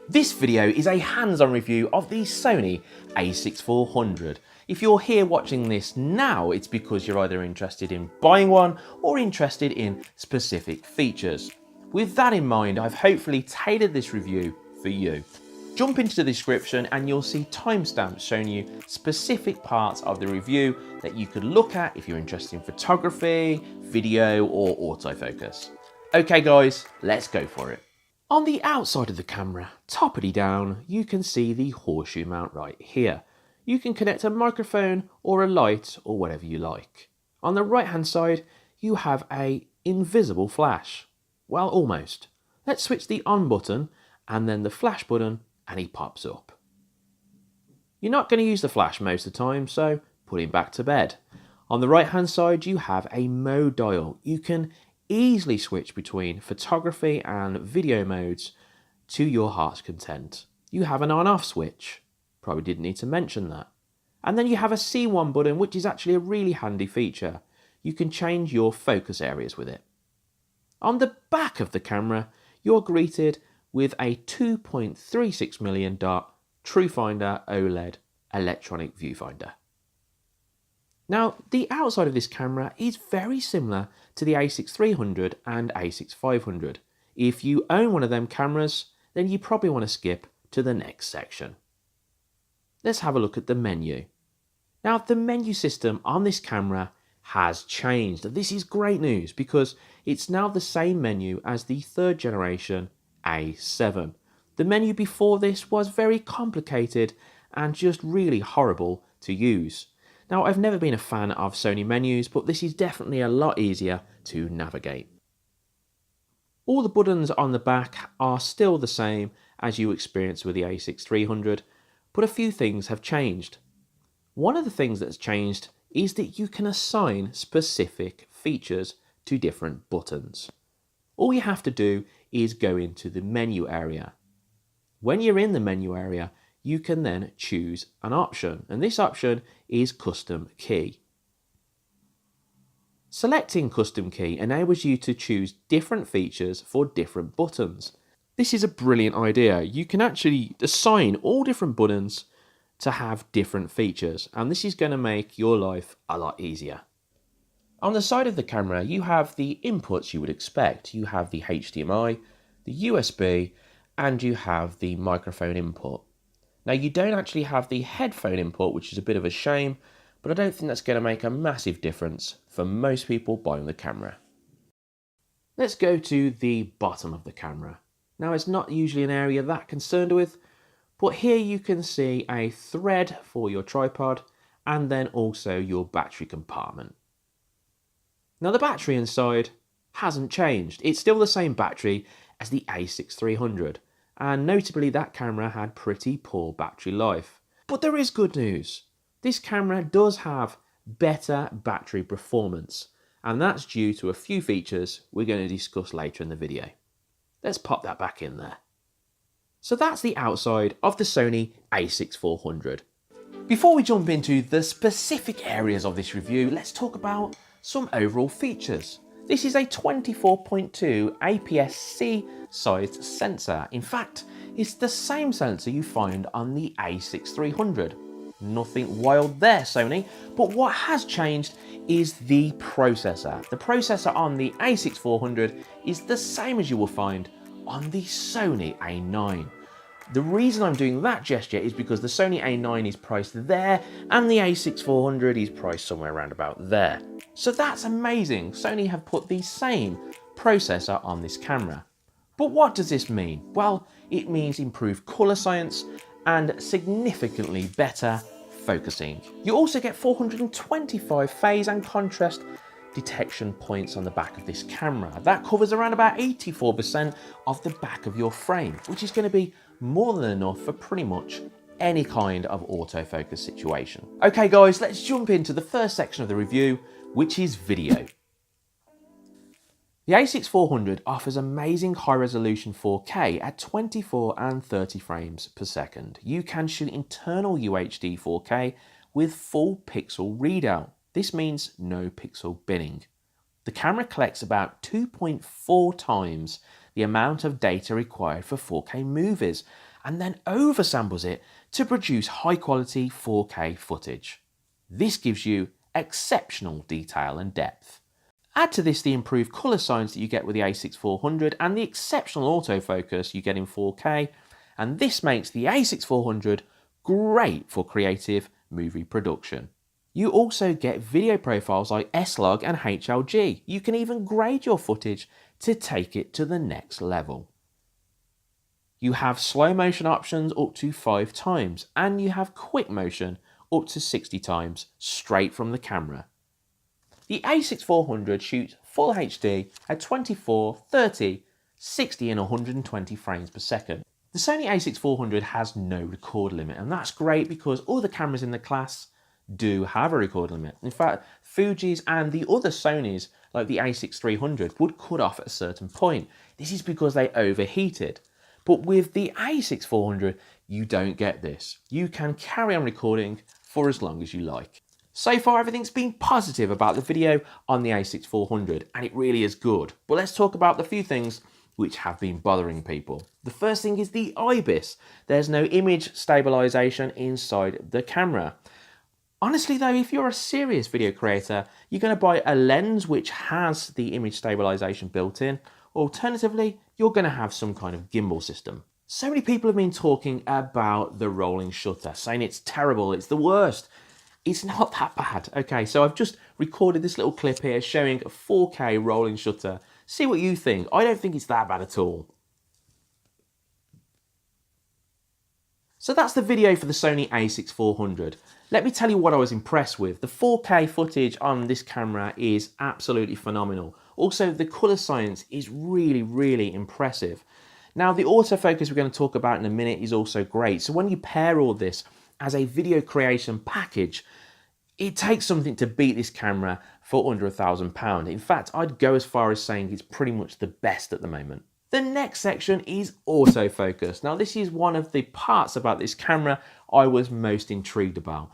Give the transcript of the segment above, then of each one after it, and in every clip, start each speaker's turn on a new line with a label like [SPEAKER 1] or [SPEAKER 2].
[SPEAKER 1] This video is a hands-on review of the Sony A6400. If you're here watching this now, it's because you're either interested in buying one or interested in specific features. With that in mind, I've hopefully tailored this review for you. Jump into the description and you'll see timestamps showing you specific parts of the review that you could look at if you're interested in photography, video or autofocus. Okay guys, let's go for it. On the outside of the camera, toppity down, you can see the horseshoe mount right here. You can connect a microphone or a light or whatever you like. On the right hand side, you have a invisible flash. Well, almost. Let's switch the on button and then the flash button and he pops up. You're not going to use the flash most of the time, so put him back to bed. On the right hand side, you have a mode dial. You can easily switch between photography and video modes to your heart's content. You have an on-off switch, probably didn't need to mention that. And then you have a C1 button, which is actually a really handy feature. You can change your focus areas with it. On the back of the camera, you're greeted with a 2.36 million dot TrueFinder OLED electronic viewfinder. Now, the outside of this camera is very similar to the A6300 and A6500. If you own one of them cameras, then you probably want to skip to the next section. Let's have a look at the menu. Now, the menu system on this camera has changed. This is great news because it's now the same menu as the third generation A7. The menu before this was very complicated and just really horrible to use. Now, I've never been a fan of Sony menus, but this is definitely a lot easier to navigate. All the buttons on the back are still the same as you experienced with the A6300, but a few things have changed. One of the things that's changed is that you can assign specific features to different buttons. All you have to do is go into the menu area. When you're in the menu area, you can then choose an option, and this option is custom key. Selecting custom key enables you to choose different features for different buttons. This is a brilliant idea. You can actually assign all different buttons to have different features, and this is going to make your life a lot easier. On the side of the camera, you have the inputs you would expect. You have the HDMI, the USB, and you have the microphone input. Now, you don't actually have the headphone input, which is a bit of a shame, but I don't think that's going to make a massive difference for most people buying the camera. Let's go to the bottom of the camera. Now, it's not usually an area that concerned with, but here you can see a thread for your tripod and then also your battery compartment. Now, the battery inside hasn't changed. It's still the same battery as the A6300. And notably that camera had pretty poor battery life. But there is good news. This camera does have better battery performance, and that's due to a few features we're going to discuss later in the video. Let's pop that back in there. So that's the outside of the Sony A6400. Before we jump into the specific areas of this review, let's talk about some overall features. This is a 24.2 APS-C sized sensor. In fact, it's the same sensor you find on the A6300. Nothing wild there, Sony, but what has changed is the processor. The processor on the A6400 is the same as you will find on the Sony A9. The reason I'm doing that gesture is because the Sony A9 is priced there and the A6400 is priced somewhere around about there. So that's amazing. Sony have put the same processor on this camera. But what does this mean? Well, it means improved color science and significantly better focusing. You also get 425 phase and contrast detection points on the back of this camera. That covers around about 84% of the back of your frame, which is going to be more than enough for pretty much any kind of autofocus situation. Okay guys, let's jump into the first section of the review, which is video. The A6400 offers amazing high-resolution 4K at 24 and 30 frames per second. You can shoot internal UHD 4K with full pixel readout. This means no pixel binning. The camera collects about 2.4 times the amount of data required for 4K movies and then oversamples it to produce high quality 4K footage. This gives you exceptional detail and depth. Add to this the improved colour science that you get with the A6400 and the exceptional autofocus you get in 4K, and this makes the A6400 great for creative movie production. You also get video profiles like S-Log and HLG. You can even grade your footage to take it to the next level. You have slow motion options up to 5 times, and you have quick motion up to 60 times straight from the camera. The A6400 shoots full HD at 24, 30, 60 and 120 frames per second. The Sony A6400 has no record limit, and that's great because other cameras in the class do have a record limit. In fact, Fuji's and the other Sonys like the A6300 would cut off at a certain point. This is because they overheated. But with the A6400, you don't get this. You can carry on recording for as long as you like. So far, everything's been positive about the video on the A6400, and it really is good. But let's talk about the few things which have been bothering people. The first thing is the IBIS. There's no image stabilization inside the camera. Honestly though, if you're a serious video creator, you're going to buy a lens which has the image stabilization built in. Alternatively, you're going to have some kind of gimbal system. So many people have been talking about the rolling shutter, saying it's terrible, it's the worst. It's not that bad. Okay, so I've just recorded this little clip here showing a 4K rolling shutter. See what you think. I don't think it's that bad at all. So that's the video for the Sony A6400. Let me tell you what I was impressed with. The 4K footage on this camera is absolutely phenomenal. Also, the colour science is really, really impressive. Now, the autofocus we're going to talk about in a minute is also great. So when you pair all this as a video creation package, it takes something to beat this camera for under £1,000. In fact, I'd go as far as saying it's pretty much the best at the moment. The next section is autofocus. Now, this is one of the parts about this camera I was most intrigued about.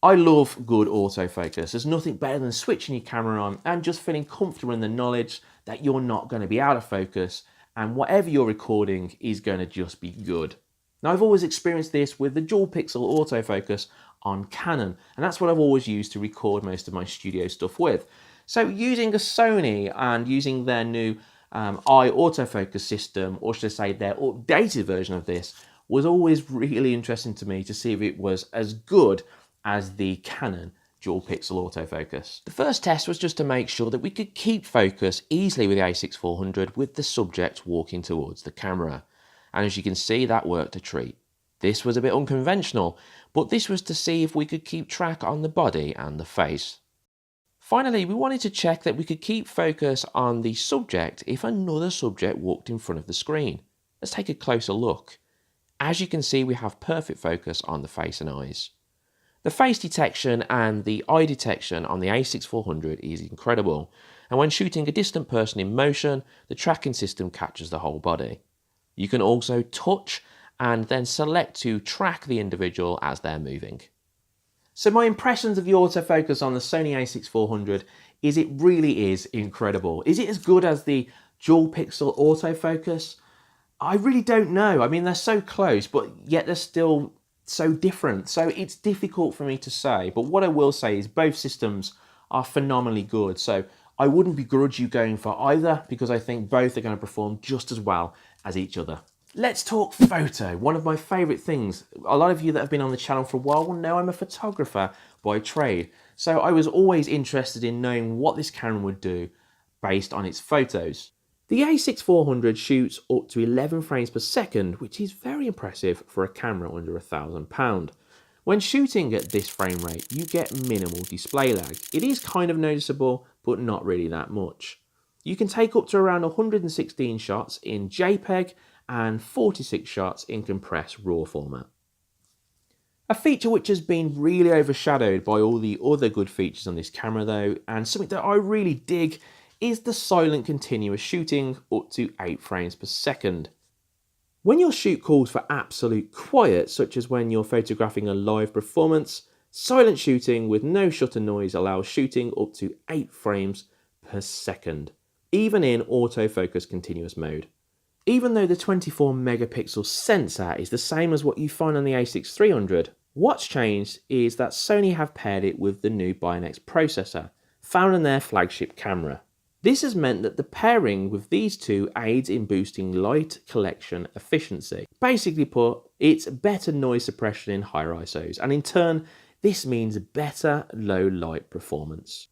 [SPEAKER 1] I love good autofocus. There's nothing better than switching your camera on and just feeling comfortable in the knowledge that you're not going to be out of focus and whatever you're recording is going to just be good. Now, I've always experienced this with the dual pixel autofocus on Canon, and that's what I've always used to record most of my studio stuff with. So using a Sony and using their new eye autofocus system, or should I say their updated version of this, was always really interesting to me to see if it was as good as the Canon dual pixel autofocus. The first test was just to make sure that we could keep focus easily with the A6400 with the subject walking towards the camera. And as you can see, that worked a treat. This was a bit unconventional, but this was to see if we could keep track on the body and the face. Finally, we wanted to check that we could keep focus on the subject if another subject walked in front of the screen. Let's take a closer look. As you can see, we have perfect focus on the face and eyes. The face detection and the eye detection on the A6400 is incredible, and when shooting a distant person in motion, the tracking system captures the whole body. You can also touch and then select to track the individual as they're moving. So my impressions of the autofocus on the Sony A6400 is it really is incredible. Is it as good as the dual pixel autofocus? I really don't know. I mean, they're so close, but yet they're still so different. So it's difficult for me to say, but what I will say is both systems are phenomenally good. So I wouldn't begrudge you going for either because I think both are going to perform just as well as each other. Let's talk photo, one of my favourite things. A lot of you that have been on the channel for a while will know I'm a photographer by trade. So I was always interested in knowing what this camera would do based on its photos. The A6400 shoots up to 11 frames per second, which is very impressive for a camera under £1,000. When shooting at this frame rate, you get minimal display lag. It is kind of noticeable, but not really that much. You can take up to around 116 shots in JPEG and 46 shots in compressed RAW format. A feature which has been really overshadowed by all the other good features on this camera though, and something that I really dig, is the silent continuous shooting up to 8 frames per second. When your shoot calls for absolute quiet, such as when you're photographing a live performance, silent shooting with no shutter noise allows shooting up to 8 frames per second, even in autofocus continuous mode. Even though the 24 megapixel sensor is the same as what you find on the A6300, what's changed is that Sony have paired it with the new Bionic processor, found in their flagship camera. This has meant that the pairing with these two aids in boosting light collection efficiency. Basically put, it's better noise suppression in higher ISOs, and in turn, this means better low light performance.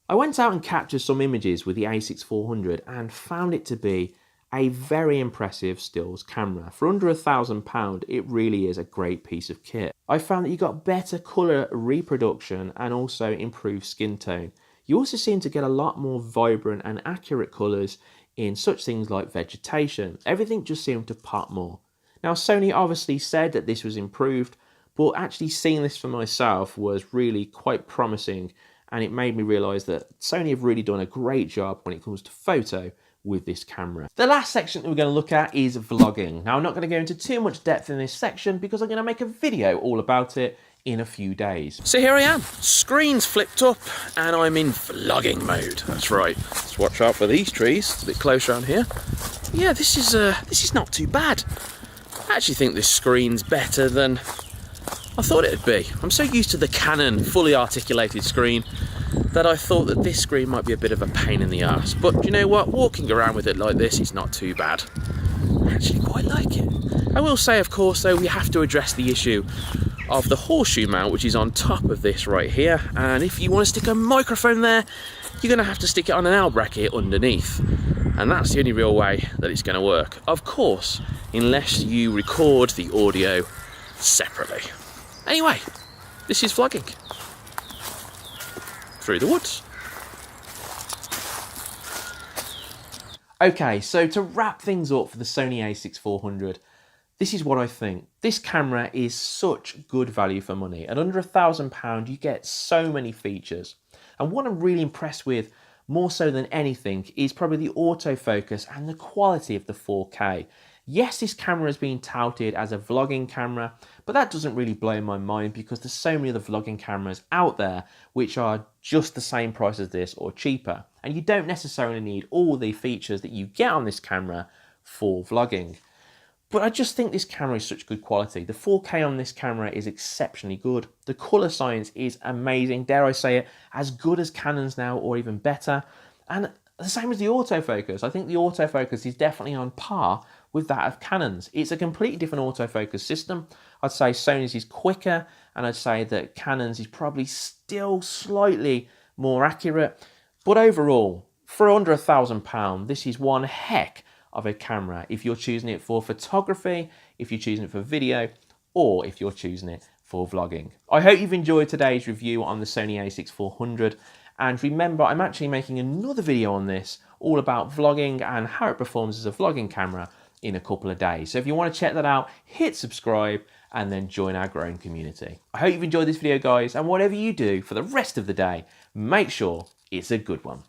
[SPEAKER 1] I went out and captured some images with the A6400 and found it to be a very impressive stills camera. For under £1,000, it really is a great piece of kit. I found that you got better colour reproduction and also improved skin tone. You also seem to get a lot more vibrant and accurate colours in such things like vegetation. Everything just seemed to pop more. Now, Sony obviously said that this was improved, but actually seeing this for myself was really quite promising, and it made me realise that Sony have really done a great job when it comes to photo with this camera. The last section that we're going to look at is vlogging. Now, I'm not going to go into too much depth in this section because I'm going to make a video all about it in a few days. So here I am, screen's flipped up and I'm in vlogging mode. That's right. Let's watch out for these trees. It's a bit closer around here. Yeah, this is not too bad. I actually think this screen's better than I thought it'd be. I'm so used to the Canon fully articulated screen that I thought that this screen might be a bit of a pain in the arse. But you know what? Walking around with it like this is not too bad. I actually quite like it. I will say, of course, though, we have to address the issue of the horseshoe mount, which is on top of this right here. And if you want to stick a microphone there, you're going to have to stick it on an L bracket underneath. And that's the only real way that it's going to work. Of course, unless you record the audio separately. Anyway, this is vlogging through the woods. Okay, so to wrap things up for the Sony A6400, this is what I think. This camera is such good value for money. At under £1,000, you get so many features. And what I'm really impressed with, more so than anything, is probably the autofocus and the quality of the 4K. Yes, this camera has been touted as a vlogging camera, but that doesn't really blow my mind because there's so many other vlogging cameras out there which are just the same price as this or cheaper. And you don't necessarily need all the features that you get on this camera for vlogging. But I just think this camera is such good quality. The 4K on this camera is exceptionally good. The colour science is amazing, dare I say it, as good as Canon's now or even better. And the same as the autofocus. I think the autofocus is definitely on par with that of Canon's. It's a completely different autofocus system. I'd say Sony's is quicker, and I'd say that Canon's is probably still slightly more accurate. But overall, for under £1,000, this is one heck of a camera if you're choosing it for photography, if you're choosing it for video, or if you're choosing it for vlogging. I hope you've enjoyed today's review on the Sony A6400. And remember, I'm actually making another video on this, all about vlogging and how it performs as a vlogging camera in a couple of days. So if you want to check that out, hit subscribe and then join our growing community. I hope you've enjoyed this video, guys, and whatever you do for the rest of the day, make sure it's a good one.